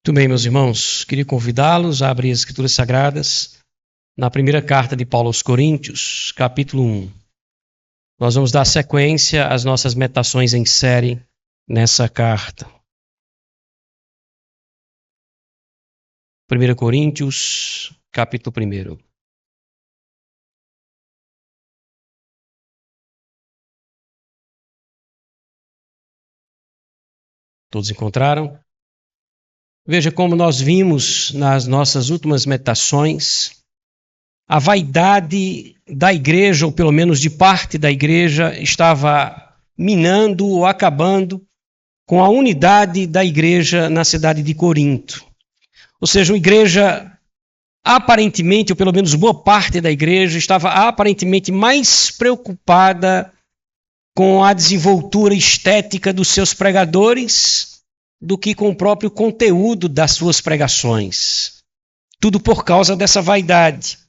Muito bem, meus irmãos, queria convidá-los a abrir as Escrituras Sagradas na primeira carta de Paulo aos Coríntios, capítulo 1. Nós vamos dar sequência às nossas meditações em série nessa carta. 1 Coríntios, capítulo 1. Todos encontraram? Veja como nós vimos nas nossas últimas meditações, a vaidade da igreja, ou pelo menos de parte da igreja, estava minando ou acabando com a unidade da igreja na cidade de Corinto. Ou seja, uma igreja aparentemente, ou pelo menos boa parte da igreja, estava aparentemente mais preocupada com a desenvoltura estética dos seus pregadores do que com o próprio conteúdo das suas pregações. Tudo por causa dessa vaidade.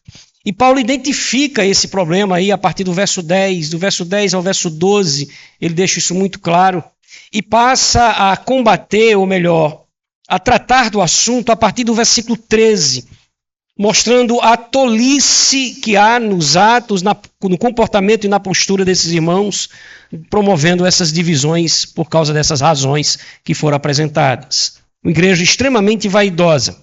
E Paulo identifica esse problema aí a partir do verso 10. Do verso 10 ao verso 12, ele deixa isso muito claro. E passa a combater, ou melhor, a tratar do assunto a partir do versículo 13, mostrando a tolice que há nos atos, no comportamento e na postura desses irmãos, promovendo essas divisões por causa dessas razões que foram apresentadas. Uma igreja extremamente vaidosa.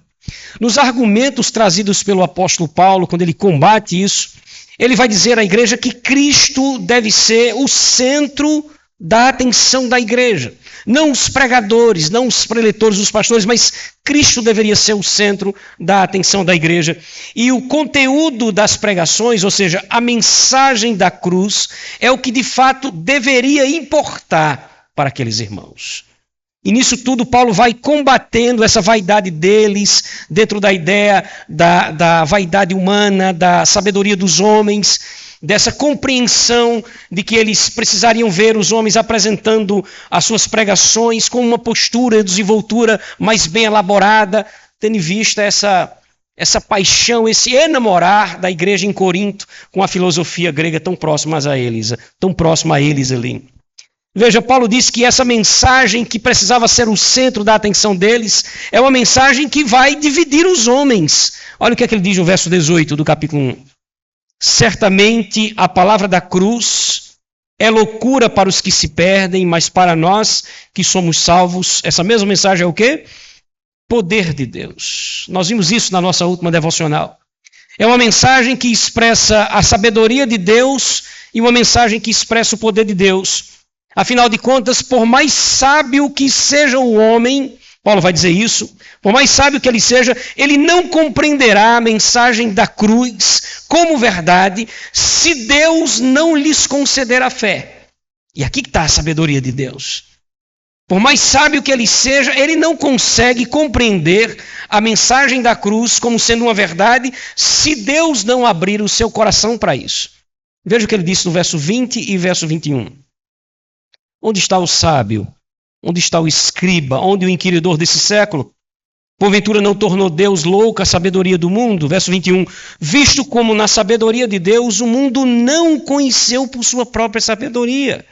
Nos argumentos trazidos pelo apóstolo Paulo, quando ele combate isso, ele vai dizer à igreja que Cristo deve ser o centro da atenção da igreja. Não os pregadores, não os preletores, os pastores, mas Cristo deveria ser o centro da atenção da igreja. E o conteúdo das pregações, ou seja, a mensagem da cruz, é o que de fato deveria importar para aqueles irmãos. E nisso tudo Paulo vai combatendo essa vaidade deles, dentro da ideia da vaidade humana, da sabedoria dos homens, dessa compreensão de que eles precisariam ver os homens apresentando as suas pregações com uma postura de desenvoltura mais bem elaborada, tendo em vista essa paixão, esse enamorar da igreja em Corinto com a filosofia grega tão próxima a eles ali. Veja, Paulo diz que essa mensagem que precisava ser o centro da atenção deles é uma mensagem que vai dividir os homens. Olha o que é que ele diz no verso 18 do capítulo 1. Certamente a palavra da cruz é loucura para os que se perdem, mas para nós que somos salvos, essa mesma mensagem é o quê? Poder de Deus. Nós vimos isso na nossa última devocional. É uma mensagem que expressa a sabedoria de Deus e uma mensagem que expressa o poder de Deus. Afinal de contas, por mais sábio que seja o homem, Paulo vai dizer isso, por mais sábio que ele seja, ele não compreenderá a mensagem da cruz como verdade se Deus não lhes conceder a fé. E aqui está a sabedoria de Deus. Por mais sábio que ele seja, ele não consegue compreender a mensagem da cruz como sendo uma verdade se Deus não abrir o seu coração para isso. Veja o que ele disse no verso 20 e verso 21. Onde está o sábio? Onde está o escriba? Onde o inquiridor desse século? Porventura não tornou Deus louca a sabedoria do mundo? Verso 21. Visto como na sabedoria de Deus o mundo não conheceu por sua própria sabedoria.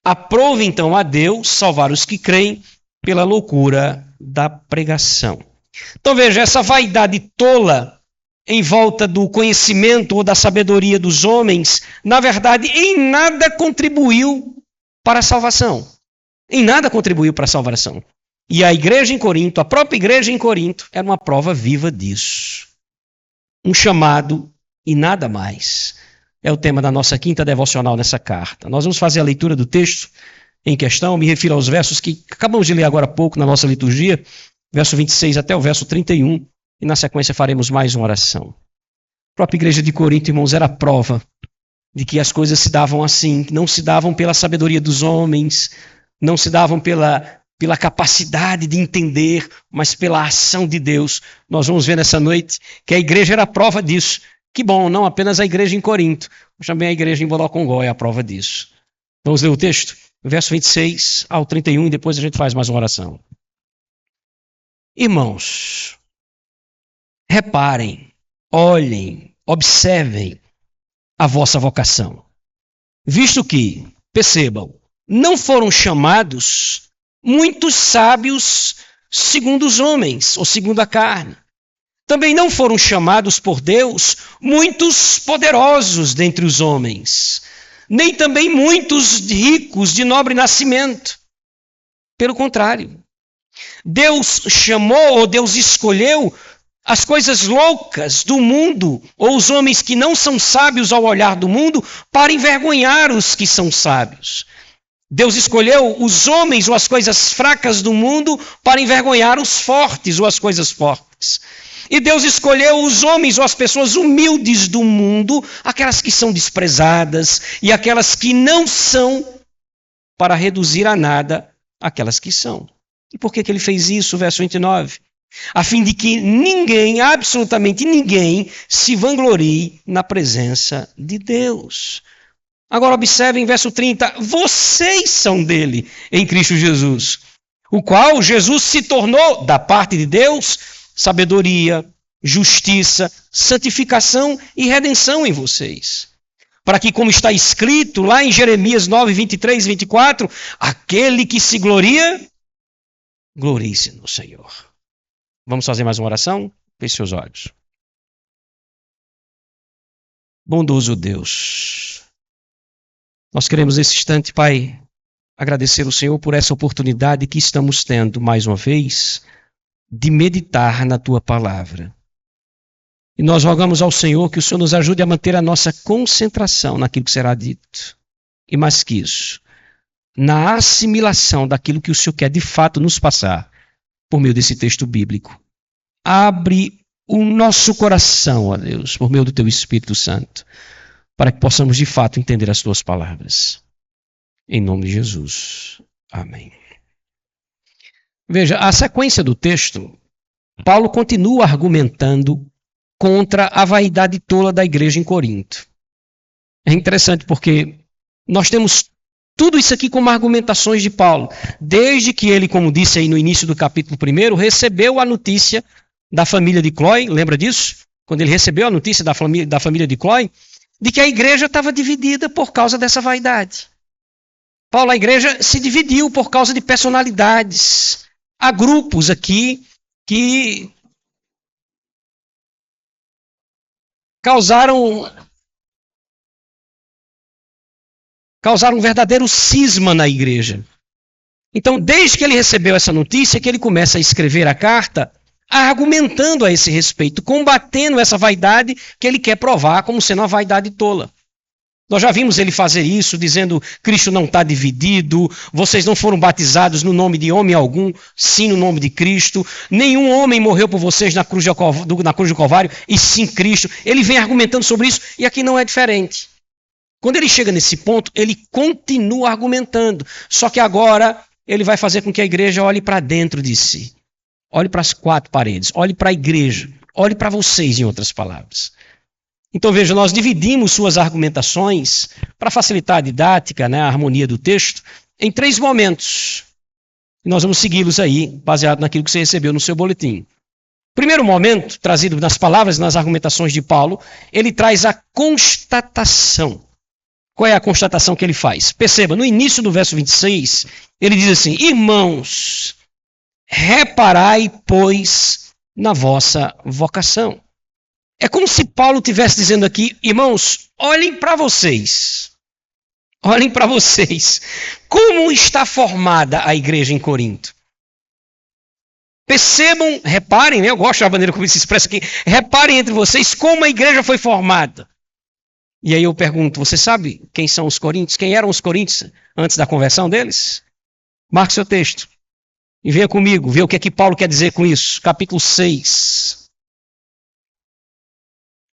Aprove então a Deus salvar os que creem pela loucura da pregação. Então veja, essa vaidade tola em volta do conhecimento ou da sabedoria dos homens, na verdade em nada contribuiu para a salvação. Em nada contribuiu para a salvação. E a igreja em Corinto, a própria igreja em Corinto, era uma prova viva disso. Um chamado e nada mais. É o tema da nossa quinta devocional nessa carta. Nós vamos fazer a leitura do texto em questão, me refiro aos versos que acabamos de ler agora há pouco na nossa liturgia, verso 26 até o verso 31, e na sequência faremos mais uma oração. A própria igreja de Corinto, irmãos, era a prova de que as coisas se davam assim, não se davam pela sabedoria dos homens, não se davam pela capacidade de entender, mas pela ação de Deus. Nós vamos ver nessa noite que a igreja era a prova disso. Que bom, não apenas a igreja em Corinto, mas também a igreja em Bodocongó é a prova disso. Vamos ler o texto? Verso 26 ao 31 e depois a gente faz mais uma oração. Irmãos, reparem, olhem, observem a vossa vocação. Visto que, percebam, não foram chamados muitos sábios segundo os homens, ou segundo a carne. Também não foram chamados por Deus muitos poderosos dentre os homens, nem também muitos ricos de nobre nascimento. Pelo contrário, Deus chamou ou Deus escolheu as coisas loucas do mundo, ou os homens que não são sábios ao olhar do mundo, para envergonhar os que são sábios. Deus escolheu os homens ou as coisas fracas do mundo para envergonhar os fortes ou as coisas fortes. E Deus escolheu os homens ou as pessoas humildes do mundo, aquelas que são desprezadas e aquelas que não são, para reduzir a nada aquelas que são. E por que ele fez isso? Verso 29. A fim de que ninguém, absolutamente ninguém, se vanglorie na presença de Deus. Agora observem verso 30. Vocês são dele em Cristo Jesus, o qual Jesus se tornou, da parte de Deus, sabedoria, justiça, santificação e redenção em vocês. Para que, como está escrito lá em Jeremias 9, 23 e 24, aquele que se gloria, glorie-se no Senhor. Vamos fazer mais uma oração? Feche seus olhos. Bondoso Deus, nós queremos nesse instante, Pai, agradecer ao Senhor por essa oportunidade que estamos tendo mais uma vez de meditar na Tua Palavra. E nós rogamos ao Senhor que o Senhor nos ajude a manter a nossa concentração naquilo que será dito. E mais que isso, na assimilação daquilo que o Senhor quer de fato nos passar por meio desse texto bíblico. Abre o nosso coração, ó Deus, por meio do Teu Espírito Santo, para que possamos de fato entender as Tuas palavras. Em nome de Jesus. Amém. Veja, a sequência do texto, Paulo continua argumentando contra a vaidade tola da igreja em Corinto. É interessante porque nós temos tudo isso aqui como argumentações de Paulo, desde que ele, como disse aí no início do capítulo 1, recebeu a notícia da família de Cloé, lembra disso? Quando ele recebeu a notícia da família de Cloé, de que a igreja estava dividida por causa dessa vaidade. Paulo, a igreja se dividiu por causa de personalidades. Há grupos aqui que causaram um verdadeiro cisma na igreja. Então, desde que ele recebeu essa notícia, que ele começa a escrever a carta, argumentando a esse respeito, combatendo essa vaidade que ele quer provar como sendo uma vaidade tola. Nós já vimos ele fazer isso, dizendo: Cristo não está dividido, vocês não foram batizados no nome de homem algum, sim no nome de Cristo, nenhum homem morreu por vocês na cruz do Calvário, e sim Cristo. Ele vem argumentando sobre isso, e aqui não é diferente. Quando ele chega nesse ponto, ele continua argumentando, só que agora ele vai fazer com que a igreja olhe para dentro de si, olhe para as quatro paredes, olhe para a igreja, olhe para vocês, em outras palavras. Então veja, nós dividimos suas argumentações, para facilitar a didática, a harmonia do texto, em 3 momentos. E nós vamos segui-los aí, baseado naquilo que você recebeu no seu boletim. Primeiro momento, trazido nas palavras e nas argumentações de Paulo, ele traz a constatação. Qual é a constatação que ele faz? Perceba, no início do verso 26, ele diz assim: irmãos, reparai, pois, na vossa vocação. É como se Paulo estivesse dizendo aqui: irmãos, olhem para vocês. Olhem para vocês. Como está formada a igreja em Corinto? Percebam, reparem, eu gosto da maneira como ele se expressa aqui. Reparem entre vocês como a igreja foi formada. E aí eu pergunto: você sabe quem são os coríntios? Quem eram os coríntios antes da conversão deles? Marque seu texto. E venha comigo ver o que é que Paulo quer dizer com isso. Capítulo 6.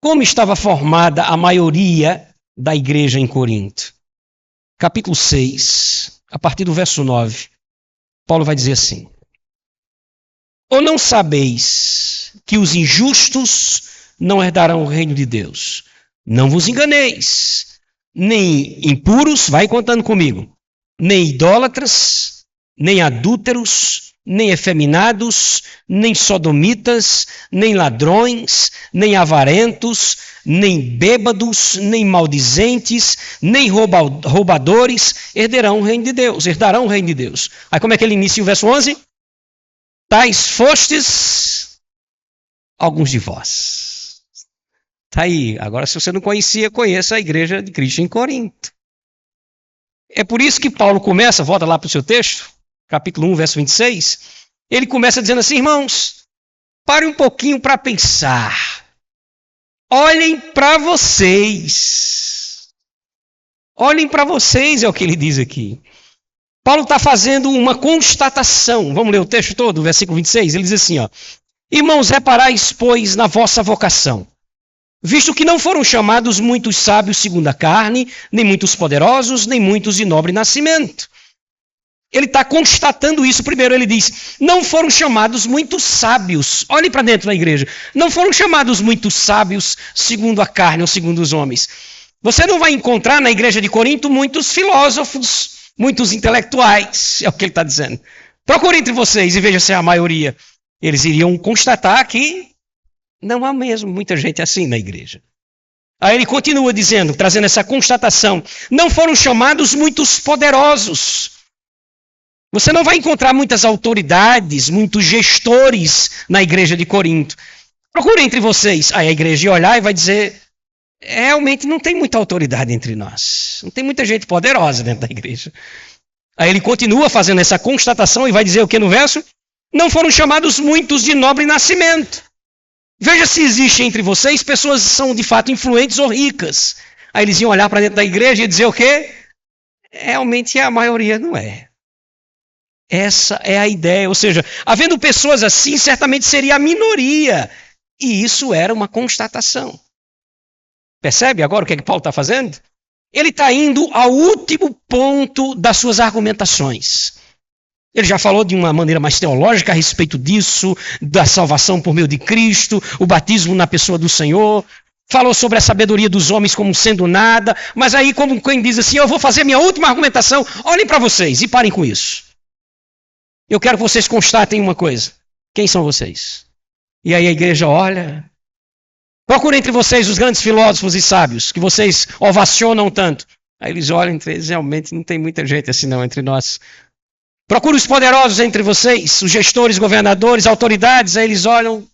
Como estava formada a maioria da igreja em Corinto? Capítulo 6, a partir do verso 9, Paulo vai dizer assim: ou não sabeis que os injustos não herdarão o reino de Deus? Não vos enganeis, nem impuros, vai contando comigo, nem idólatras, nem adúlteros, nem efeminados, nem sodomitas, nem ladrões, nem avarentos, nem bêbados, nem maldizentes, nem roubadores herdarão o reino de Deus. Aí como é que ele inicia o verso 11? tais fostes alguns de vós. Está aí. Agora, se você não conhecia, conheça a igreja de Cristo em Corinto. É por isso que Paulo começa, volta lá para o seu texto, capítulo 1, verso 26, ele começa dizendo assim, irmãos, pare um pouquinho para pensar. Olhem para vocês. Olhem para vocês, é o que ele diz aqui. Paulo está fazendo uma constatação. Vamos ler o texto todo, o versículo 26. Ele diz assim, ó, irmãos, reparais, pois, na vossa vocação, visto que não foram chamados muitos sábios segundo a carne, nem muitos poderosos, nem muitos de nobre nascimento. Ele está constatando isso. Primeiro ele diz, não foram chamados muitos sábios. Olhem para dentro da igreja. Não foram chamados muitos sábios segundo a carne ou segundo os homens. Você não vai encontrar na igreja de Corinto muitos filósofos, muitos intelectuais. É o que ele está dizendo. Procure entre vocês e veja se é a maioria. Eles iriam constatar que não há mesmo muita gente assim na igreja. Aí ele continua dizendo, trazendo essa constatação, não foram chamados muitos poderosos. Você não vai encontrar muitas autoridades, muitos gestores na igreja de Corinto. Procure entre vocês. Aí a igreja ia olhar e vai dizer, realmente não tem muita autoridade entre nós. Não tem muita gente poderosa dentro da igreja. Aí ele continua fazendo essa constatação e vai dizer o que no verso? Não foram chamados muitos de nobre nascimento. Veja se existe entre vocês pessoas que são de fato influentes ou ricas. Aí eles iam olhar para dentro da igreja e dizer o quê? Realmente a maioria não é. Essa é a ideia. Ou seja, havendo pessoas assim, certamente seria a minoria. E isso era uma constatação. Percebe agora o que é que Paulo está fazendo? Ele está indo ao último ponto das suas argumentações. Ele já falou de uma maneira mais teológica a respeito disso, da salvação por meio de Cristo, o batismo na pessoa do Senhor. Falou sobre a sabedoria dos homens como sendo nada. Mas aí, como quem diz assim, eu vou fazer minha última argumentação, olhem para vocês e parem com isso. Eu quero que vocês constatem uma coisa. Quem são vocês? E aí a igreja olha. Procure entre vocês os grandes filósofos e sábios, que vocês ovacionam tanto. Aí eles olham entre eles, realmente não tem muita gente assim não entre nós. Procure os poderosos entre vocês, os gestores, governadores, autoridades. Aí eles olham,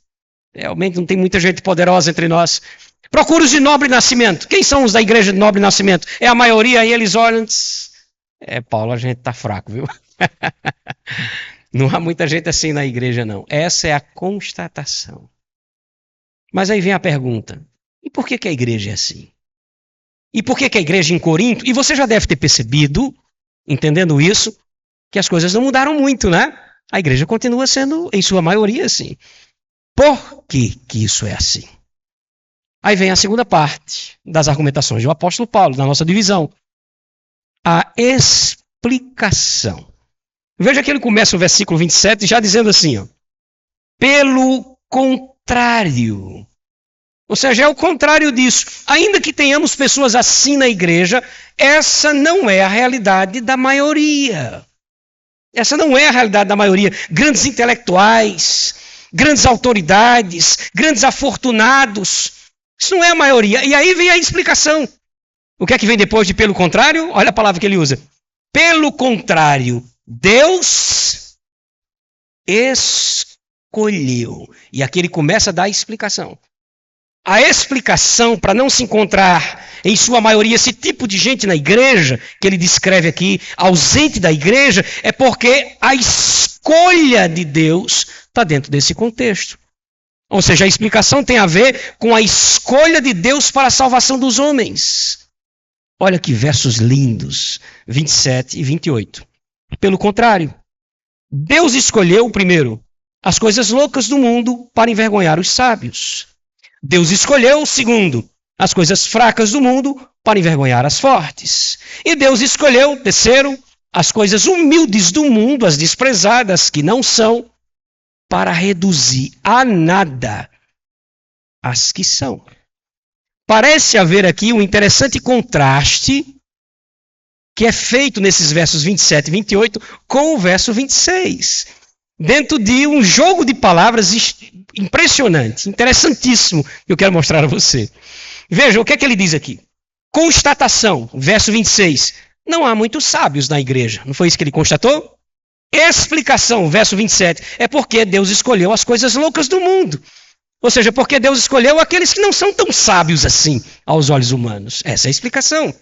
realmente não tem muita gente poderosa entre nós. Procure os de nobre nascimento. Quem são os da igreja de nobre nascimento? É a maioria, aí eles olham. Paulo, a gente está fraco, viu? Não há muita gente assim na igreja, não. Essa é a constatação. Mas aí vem a pergunta, e por que a igreja é assim? E por que a igreja em Corinto? E você já deve ter percebido, entendendo isso, que as coisas não mudaram muito, né? A igreja continua sendo, em sua maioria, assim. Por que isso é assim? Aí vem a segunda parte das argumentações do apóstolo Paulo, da nossa divisão. A explicação. Veja que ele começa o versículo 27 já dizendo assim, ó, pelo contrário. Ou seja, é o contrário disso. Ainda que tenhamos pessoas assim na igreja, essa não é a realidade da maioria. Essa não é a realidade da maioria. Grandes intelectuais, grandes autoridades, grandes afortunados. Isso não é a maioria. E aí vem a explicação. O que é que vem depois de pelo contrário? Olha a palavra que ele usa. Pelo contrário, Deus escolheu. E aqui ele começa a dar a explicação. A explicação para não se encontrar, em sua maioria, esse tipo de gente na igreja, que ele descreve aqui, ausente da igreja, é porque a escolha de Deus está dentro desse contexto. Ou seja, a explicação tem a ver com a escolha de Deus para a salvação dos homens. Olha que versos lindos, 27 e 28. Pelo contrário, Deus escolheu, primeiro, as coisas loucas do mundo para envergonhar os sábios. Deus escolheu, segundo, as coisas fracas do mundo para envergonhar as fortes. E Deus escolheu, terceiro, as coisas humildes do mundo, as desprezadas, que não são, para reduzir a nada as que são. Parece haver aqui um interessante contraste que é feito nesses versos 27 e 28 com o verso 26. Dentro de um jogo de palavras impressionante, interessantíssimo, que eu quero mostrar a você. Veja, o que é que ele diz aqui? Constatação, verso 26. Não há muitos sábios na igreja. Não foi isso que ele constatou? Explicação, verso 27, é porque Deus escolheu as coisas loucas do mundo. Ou seja, porque Deus escolheu aqueles que não são tão sábios assim aos olhos humanos. Essa é a explicação.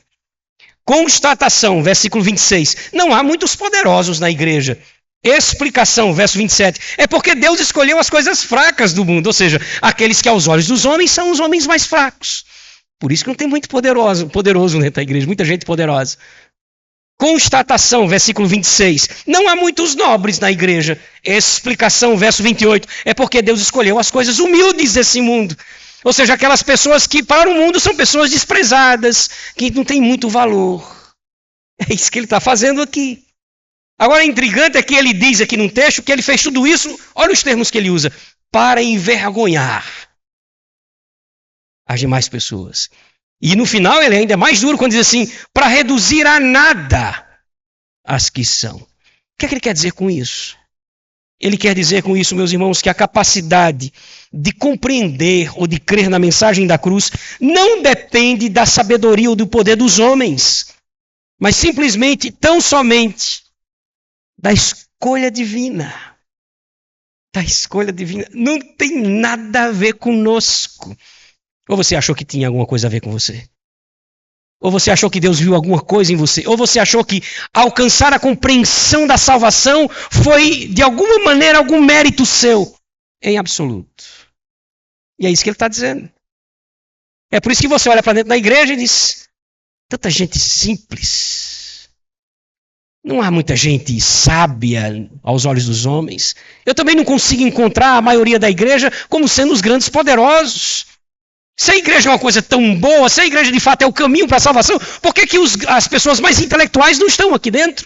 Constatação, versículo 26, não há muitos poderosos na igreja. Explicação, verso 27, é porque Deus escolheu as coisas fracas do mundo, ou seja, aqueles que aos olhos dos homens são os homens mais fracos. Por isso que não tem muito poderoso dentro da igreja, muita gente poderosa. Constatação, versículo 26, não há muitos nobres na igreja. Explicação, verso 28, é porque Deus escolheu as coisas humildes desse mundo. Ou seja, aquelas pessoas que para o mundo são pessoas desprezadas, que não têm muito valor. É isso que ele está fazendo aqui. Agora, intrigante é que ele diz aqui num texto que ele fez tudo isso, olha os termos que ele usa, para envergonhar as demais pessoas. E no final ele ainda é mais duro quando diz assim, para reduzir a nada as que são. O que é que ele quer dizer com isso? Ele quer dizer com isso, meus irmãos, que a capacidade de compreender ou de crer na mensagem da cruz não depende da sabedoria ou do poder dos homens, mas simplesmente, tão somente, da escolha divina. Da escolha divina. Não tem nada a ver conosco. Ou você achou que tinha alguma coisa a ver com você? Ou você achou que Deus viu alguma coisa em você? Ou você achou que alcançar a compreensão da salvação foi, de alguma maneira, algum mérito seu? Em absoluto. E é isso que ele está dizendo. É por isso que você olha para dentro da igreja e diz, tanta gente simples. Não há muita gente sábia aos olhos dos homens. Eu também não consigo encontrar a maioria da igreja como sendo os grandes poderosos. Se a igreja é uma coisa tão boa, se a igreja de fato é o caminho para a salvação, por que as pessoas mais intelectuais não estão aqui dentro?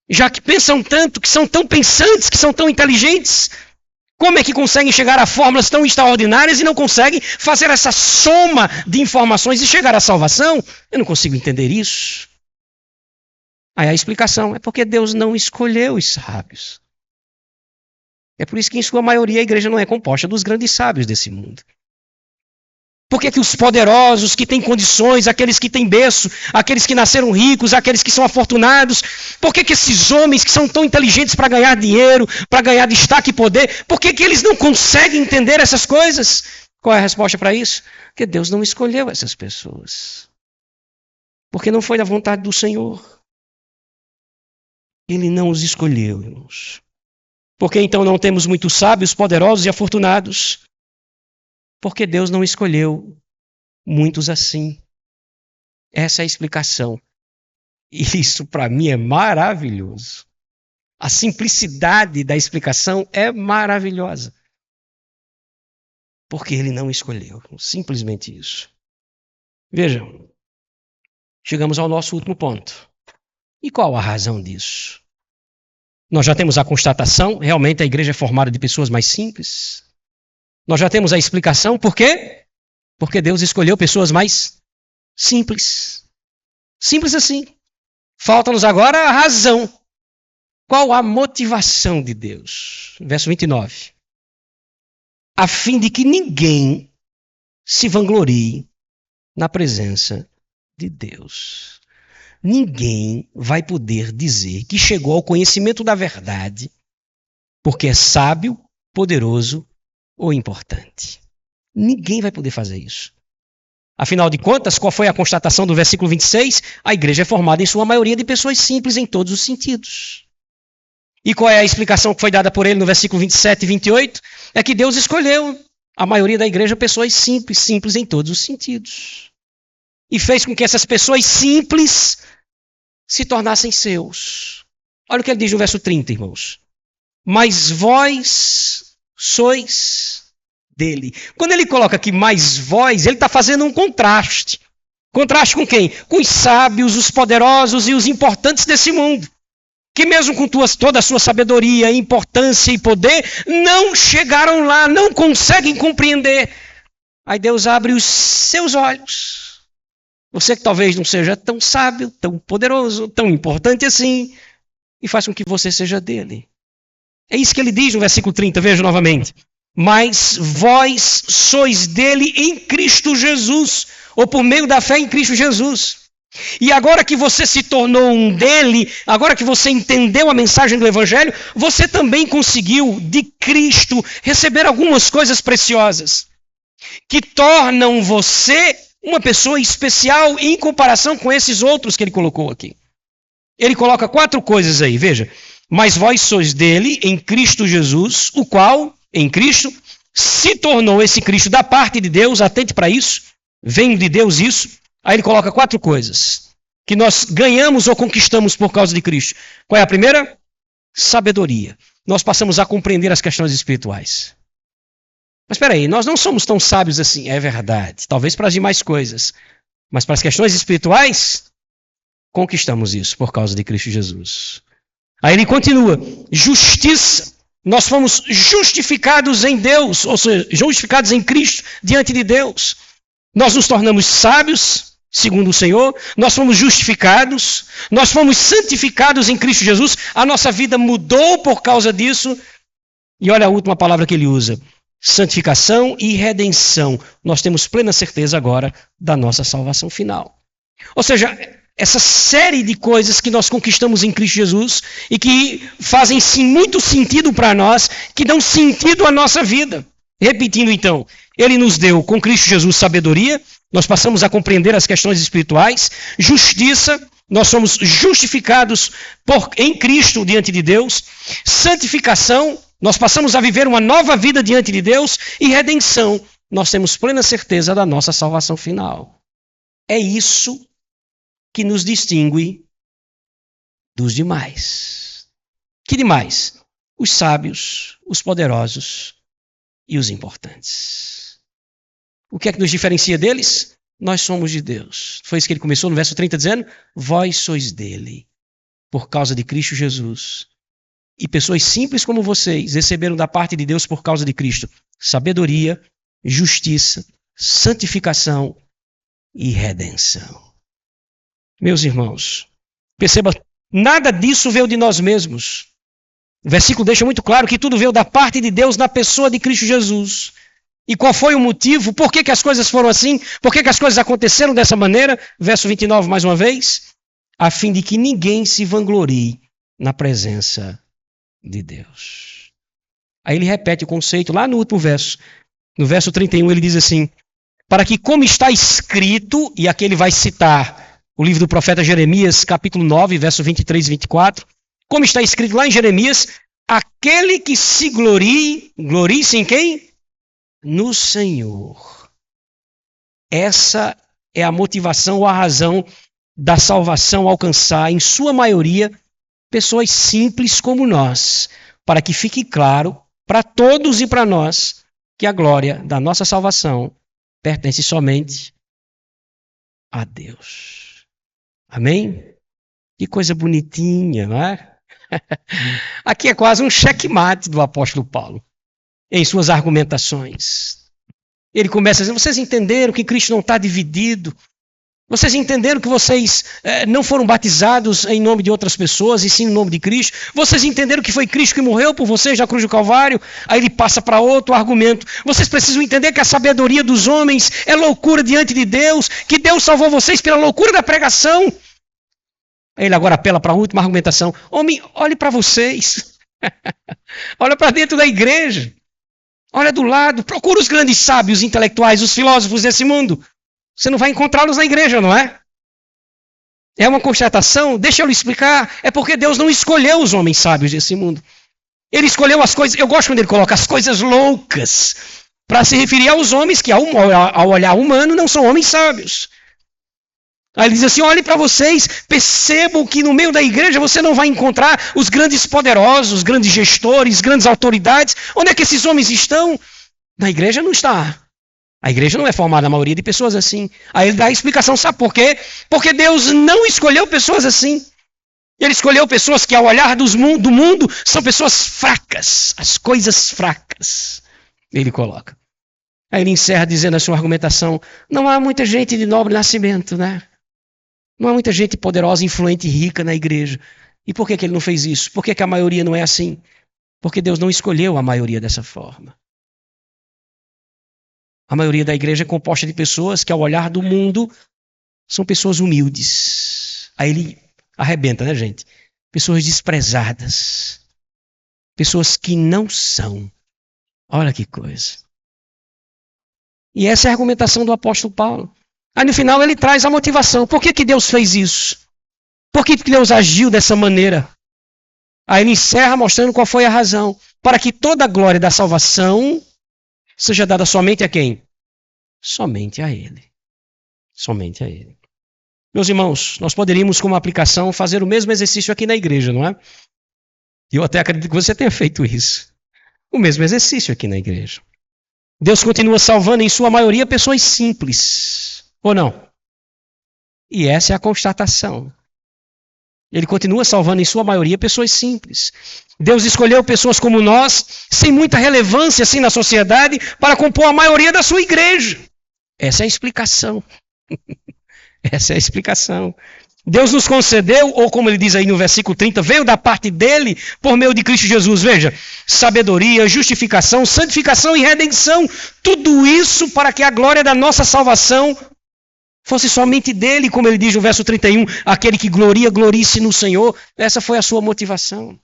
Já que pensam tanto, que são tão pensantes, que são tão inteligentes, como é que conseguem chegar a fórmulas tão extraordinárias e não conseguem fazer essa soma de informações e chegar à salvação? Eu não consigo entender isso. Aí a explicação é porque Deus não escolheu os sábios. É por isso que, em sua maioria, a igreja não é composta dos grandes sábios desse mundo. Por que os poderosos, que têm condições, aqueles que têm berço, aqueles que nasceram ricos, aqueles que são afortunados, por que esses homens que são tão inteligentes para ganhar dinheiro, para ganhar destaque e poder, por que eles não conseguem entender essas coisas? Qual é a resposta para isso? Porque Deus não escolheu essas pessoas. Porque não foi da vontade do Senhor. Ele não os escolheu, irmãos. Por que então não temos muitos sábios, poderosos e afortunados? Porque Deus não escolheu muitos assim. Essa é a explicação. E isso para mim é maravilhoso. A simplicidade da explicação é maravilhosa. Porque ele não escolheu. Simplesmente isso. Vejam, chegamos ao nosso último ponto. E qual a razão disso? Nós já temos a constatação, realmente a igreja é formada de pessoas mais simples. Nós já temos a explicação, por quê? Porque Deus escolheu pessoas mais simples. Simples assim. Falta-nos agora a razão. Qual a motivação de Deus? Verso 29. A fim de que ninguém se vanglorie na presença de Deus. Ninguém vai poder dizer que chegou ao conhecimento da verdade porque é sábio, poderoso ou importante. Ninguém vai poder fazer isso. Afinal de contas, qual foi a constatação do versículo 26? A igreja é formada em sua maioria de pessoas simples em todos os sentidos. E qual é a explicação que foi dada por ele no versículo 27 e 28? É que Deus escolheu a maioria da igreja pessoas simples, simples em todos os sentidos. E fez com que essas pessoas simples se tornassem seus. Olha o que ele diz no verso 30, irmãos. Mas vós sois dele. Quando ele coloca aqui mais vós, ele está fazendo um contraste. Contraste com quem? Com os sábios, os poderosos e os importantes desse mundo. Que mesmo com toda a sua sabedoria, importância e poder, não chegaram lá, não conseguem compreender. Aí Deus abre os seus olhos. Você que talvez não seja tão sábio, tão poderoso, tão importante assim, e faz com que você seja dele. É isso que ele diz no versículo 30, veja novamente. Mas vós sois dele em Cristo Jesus, ou por meio da fé em Cristo Jesus. E agora que você se tornou um dele, agora que você entendeu a mensagem do Evangelho, você também conseguiu de Cristo receber algumas coisas preciosas que tornam você uma pessoa especial em comparação com esses outros que ele colocou aqui. Ele coloca 4 coisas aí, veja. Mas vós sois dele, em Cristo Jesus, o qual, em Cristo, se tornou esse Cristo da parte de Deus, atente para isso, vem de Deus isso. Aí ele coloca 4 coisas que nós ganhamos ou conquistamos por causa de Cristo. Qual é a primeira? Sabedoria. Nós passamos a compreender as questões espirituais. Mas espera aí, nós não somos tão sábios assim, é verdade. Talvez para as demais coisas. Mas para as questões espirituais, conquistamos isso por causa de Cristo Jesus. Aí ele continua, justiça. Nós fomos justificados em Deus, ou seja, justificados em Cristo diante de Deus. Nós nos tornamos sábios, segundo o Senhor. Nós fomos justificados. Nós fomos santificados em Cristo Jesus. A nossa vida mudou por causa disso. E olha a última palavra que ele usa. Santificação e redenção. Nós temos plena certeza agora da nossa salvação final. Ou seja, essa série de coisas que nós conquistamos em Cristo Jesus e que fazem sim muito sentido para nós, que dão sentido à nossa vida. Repetindo então, ele nos deu com Cristo Jesus sabedoria, nós passamos a compreender as questões espirituais, justiça, nós somos justificados em Cristo diante de Deus, santificação, nós passamos a viver uma nova vida diante de Deus e redenção, nós temos plena certeza da nossa salvação final. É isso que nos distingue dos demais. Que demais? Os sábios, os poderosos e os importantes. O que é que nos diferencia deles? Nós somos de Deus. Foi isso que ele começou no verso 30 dizendo, vós sois dele, por causa de Cristo Jesus. E pessoas simples como vocês receberam da parte de Deus por causa de Cristo sabedoria, justiça, santificação e redenção. Meus irmãos, perceba, nada disso veio de nós mesmos. O versículo deixa muito claro que tudo veio da parte de Deus na pessoa de Cristo Jesus. E qual foi o motivo? Por que as coisas foram assim? Por que as coisas aconteceram dessa maneira? Verso 29, mais uma vez. A fim de que ninguém se vanglorie na presença de Deus. Aí ele repete o conceito lá no último verso. No verso 31 ele diz assim, para que como está escrito, e aqui ele vai citar o livro do profeta Jeremias, capítulo 9, verso 23 e 24, como está escrito lá em Jeremias, aquele que se glorie-se em quem? No Senhor. Essa é a motivação ou a razão da salvação alcançar, em sua maioria, pessoas simples como nós, para que fique claro para todos e para nós que a glória da nossa salvação pertence somente a Deus. Amém? Que coisa bonitinha, não é? Aqui é quase um checkmate do apóstolo Paulo, em suas argumentações. Ele começa dizendo, vocês entenderam que Cristo não está dividido? Vocês entenderam que vocês não foram batizados em nome de outras pessoas, e sim em nome de Cristo? Vocês entenderam que foi Cristo que morreu por vocês na cruz do Calvário? Aí ele passa para outro argumento. Vocês precisam entender que a sabedoria dos homens é loucura diante de Deus, que Deus salvou vocês pela loucura da pregação. Aí ele agora apela para a última argumentação. Homem, olhe para vocês. Olha para dentro da igreja. Olha do lado. Procura os grandes sábios intelectuais, os filósofos desse mundo. Você não vai encontrá-los na igreja, não é? É uma constatação, deixa eu lhe explicar. É porque Deus não escolheu os homens sábios desse mundo. Ele escolheu as coisas, eu gosto quando ele coloca as coisas loucas, para se referir aos homens que, ao olhar humano, não são homens sábios. Aí ele diz assim, olhe para vocês, percebam que no meio da igreja você não vai encontrar os grandes poderosos, os grandes gestores, grandes autoridades. Onde é que esses homens estão? Na igreja não está. A igreja não é formada, a maioria, de pessoas assim. Aí ele dá a explicação, sabe por quê? Porque Deus não escolheu pessoas assim. Ele escolheu pessoas que, ao olhar do mundo, são pessoas fracas, as coisas fracas. Ele coloca. Aí ele encerra dizendo a sua argumentação, não há muita gente de nobre nascimento, né? Não há muita gente poderosa, influente e rica na igreja. E por que ele não fez isso? Por que a maioria não é assim? Porque Deus não escolheu a maioria dessa forma. A maioria da igreja é composta de pessoas que, ao olhar do mundo, são pessoas humildes. Aí ele arrebenta, né, gente? Pessoas desprezadas. Pessoas que não são. Olha que coisa. E essa é a argumentação do apóstolo Paulo. Aí no final ele traz a motivação. Por que Deus fez isso? Por que Deus agiu dessa maneira? Aí ele encerra mostrando qual foi a razão. Para que toda a glória da salvação seja dada somente a quem? Somente a ele. Somente a ele. Meus irmãos, nós poderíamos, como aplicação, fazer o mesmo exercício aqui na igreja, não é? E eu até acredito que você tenha feito isso. O mesmo exercício aqui na igreja. Deus continua salvando, em sua maioria, pessoas simples. Ou não? E essa é a constatação. Ele continua salvando, em sua maioria, pessoas simples. Deus escolheu pessoas como nós, sem muita relevância assim na sociedade, para compor a maioria da sua igreja. Essa é a explicação. Essa é a explicação. Deus nos concedeu, ou como ele diz aí no versículo 30, veio da parte dele por meio de Cristo Jesus. Veja, sabedoria, justificação, santificação e redenção. Tudo isso para que a glória da nossa salvação fosse somente dele, como ele diz no verso 31, aquele que gloria, glorie-se no Senhor. Essa foi a sua motivação.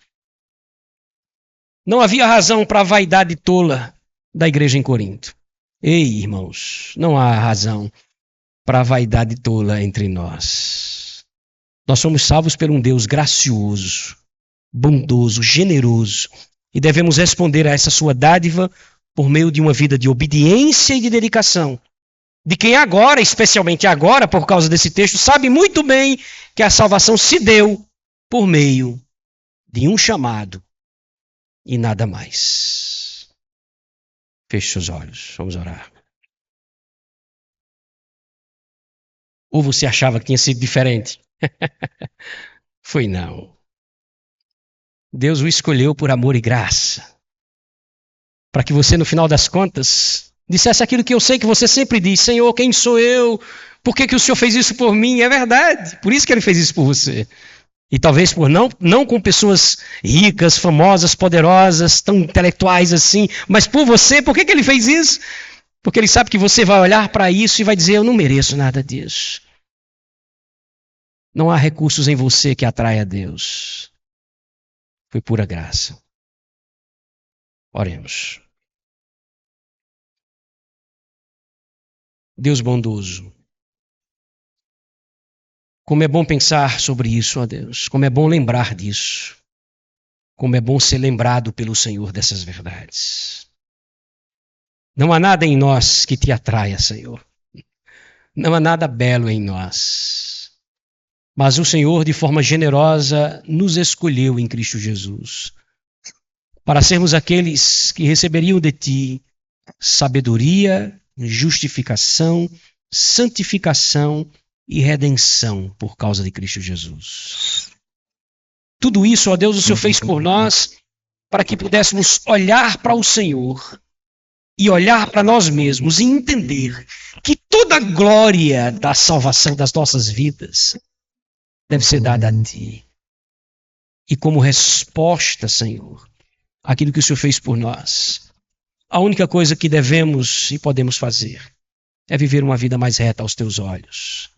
Não havia razão para a vaidade tola da igreja em Corinto. Ei, irmãos, não há razão para a vaidade tola entre nós. Nós somos salvos por um Deus gracioso, bondoso, generoso, e devemos responder a essa sua dádiva por meio de uma vida de obediência e de dedicação. De quem agora, especialmente agora, por causa desse texto, sabe muito bem que a salvação se deu por meio de um chamado e nada mais. Feche seus olhos, vamos orar. Ou você achava que tinha sido diferente? Foi não. Deus o escolheu por amor e graça, para que você, no final das contas, dissesse aquilo que eu sei que você sempre diz: Senhor, quem sou eu? Por que o Senhor fez isso por mim? É verdade, por isso que Ele fez isso por você. E talvez por não com pessoas ricas, famosas, poderosas, tão intelectuais assim, mas por você. Por que Ele fez isso? Porque Ele sabe que você vai olhar para isso e vai dizer: eu não mereço nada disso. Não há recursos em você que atraia a Deus. Foi pura graça. Oremos. Deus bondoso, como é bom pensar sobre isso, ó Deus. Como é bom lembrar disso. Como é bom ser lembrado pelo Senhor dessas verdades. Não há nada em nós que te atraia, Senhor. Não há nada belo em nós. Mas o Senhor, de forma generosa, nos escolheu em Cristo Jesus para sermos aqueles que receberiam de ti sabedoria, justificação, santificação e redenção por causa de Cristo Jesus. Tudo isso, ó Deus, o Senhor fez por nós para que pudéssemos olhar para o Senhor e olhar para nós mesmos e entender que toda a glória da salvação das nossas vidas deve ser dada a ti. E como resposta, Senhor, àquilo que o Senhor fez por nós, a única coisa que devemos e podemos fazer é viver uma vida mais reta aos teus olhos.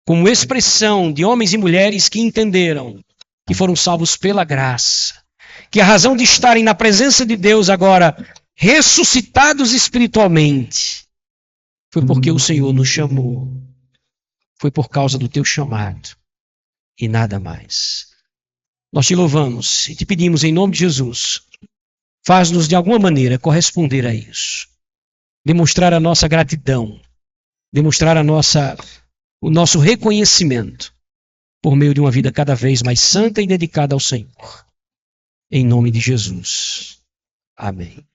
Como expressão de homens e mulheres que entenderam que foram salvos pela graça, que a razão de estarem na presença de Deus agora, ressuscitados espiritualmente, foi porque o Senhor nos chamou. Foi por causa do teu chamado. E nada mais. Nós te louvamos e te pedimos em nome de Jesus, faz-nos de alguma maneira corresponder a isso. Demonstrar a nossa gratidão, demonstrar o nosso reconhecimento por meio de uma vida cada vez mais santa e dedicada ao Senhor. Em nome de Jesus. Amém.